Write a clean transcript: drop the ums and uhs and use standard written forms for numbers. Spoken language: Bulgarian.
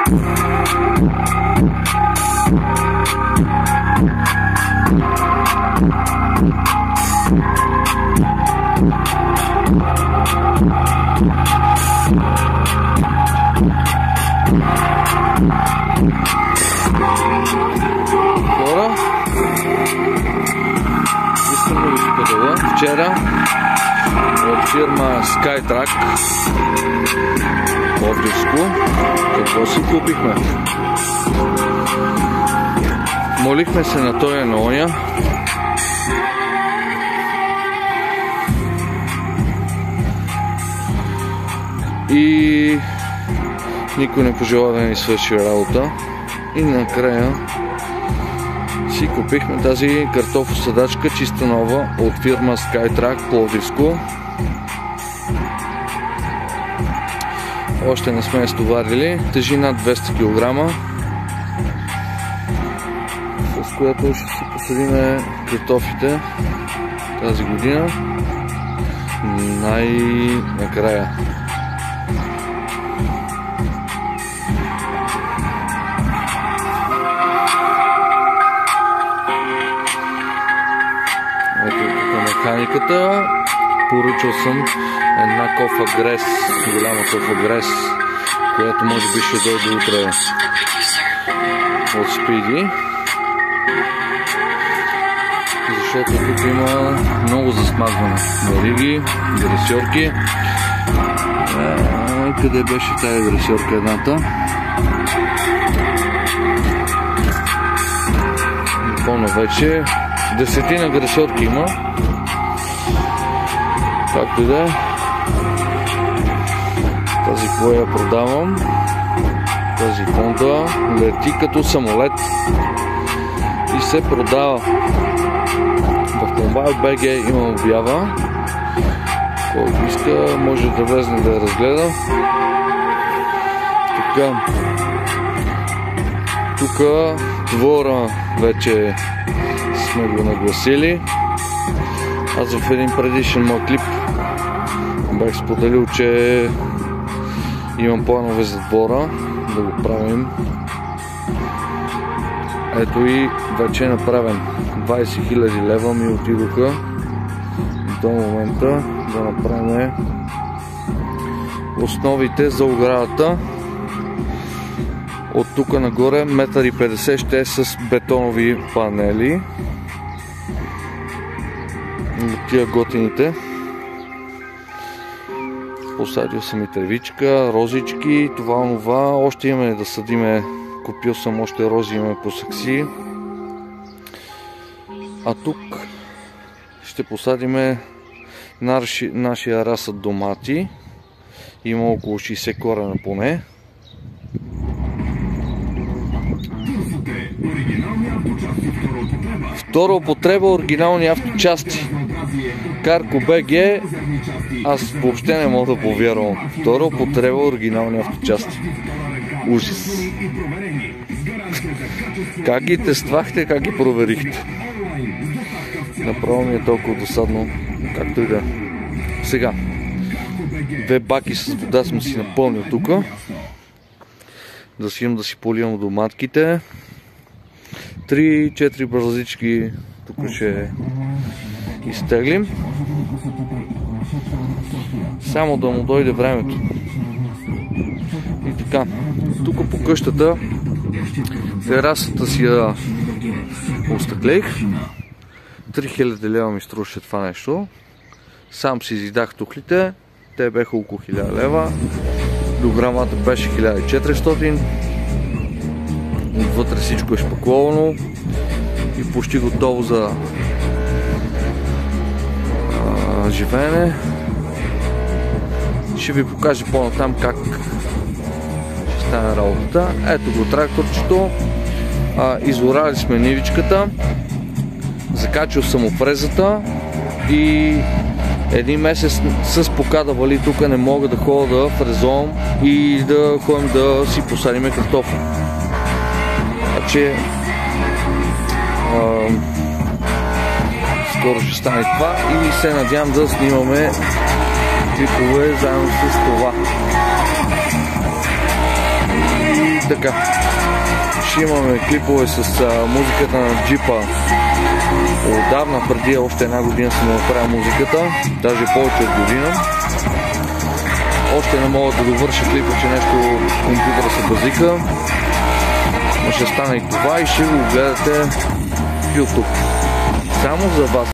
Хора, искам да ви споделя. Вчера от фирма SkyTrack Пловдивско какво си купихме? Молихме се на той на оня. И никой не пожела да ни свърши работа. И накрая си купихме тази картофосъдачка чиста нова от фирма SkyTrack Пловдивско. Още не сме я стоварили. Тежи над 200 кг, с която ще си посадим картофите тази година най-накрая. Ето тук механиката. Поръчал съм една кофа грес, голяма кофа грес, която може би ще дойде утре от Спиди. Защото тук има много засмазване. Вериги, дресьорки. Къде беше тая дресьорка едната? Не помня вече. 10 дресьорки има. Както и да е. Тази какво я продавам. Тази Honda лети като самолет и се продава. В Mobile.bg има обява. Който иска, може да влезне да я разгледа. Тук двора вече сме го нагласили. Аз в един предишен мой клип бях споделил, че имам планове за двора да го правим. Ето и вече е направен. 20 000 лева ми отидоха до момента да направим основите за оградата. От тук нагоре 1,50 м ще е с бетонови панели. От тия готините. Посадил съм и тревичка, розички, това. Още имаме да съдиме. Купил съм още рози, имаме по сакси. А тук ще посадиме нашия разсъд домати. Има около 60 корена поне. Втора употреба оригинални авточасти. Carco.bg. Аз въобще не мога да повярвам. Втора употреба оригинални авточасти. Ужас. Как ги тествахте, как ги проверихте? Направо ми е толкова досадно, както и да. Сега, 2 баки с вода съм си напълнил тук. Да си имам да си поливам доматките. 3-4 бразички тук ще изтеглим. Само да му дойде времето. И така, тук по къщата терасата си я остъклеих. 3000 лева ми струваше това нещо. Сам си изидах тухлите. Те беха около 1000 лева. Дограмата беше 1400. Отвътре всичко е шпакловано и почти готово за живеене. Ще ви покажа по-натам как ще стане работата. Ето го тракторчето. Изорали сме нивичката. Закачил съм опрезата и един месец с покада вали тук не мога да ходя да фрезовам и да ходим да си посадим картофи. Значи скоро ще стане това и се надявам да снимаме клипове заедно с това. Така. Ще имаме клипове с музиката на джипа. Отдавна, преди още една година съм направил музиката, даже повече от година. Още не мога да довърша клипа, че нещо компютъра се базика. Но ще стане и това и ще го гледате в YouTube. Само за вас.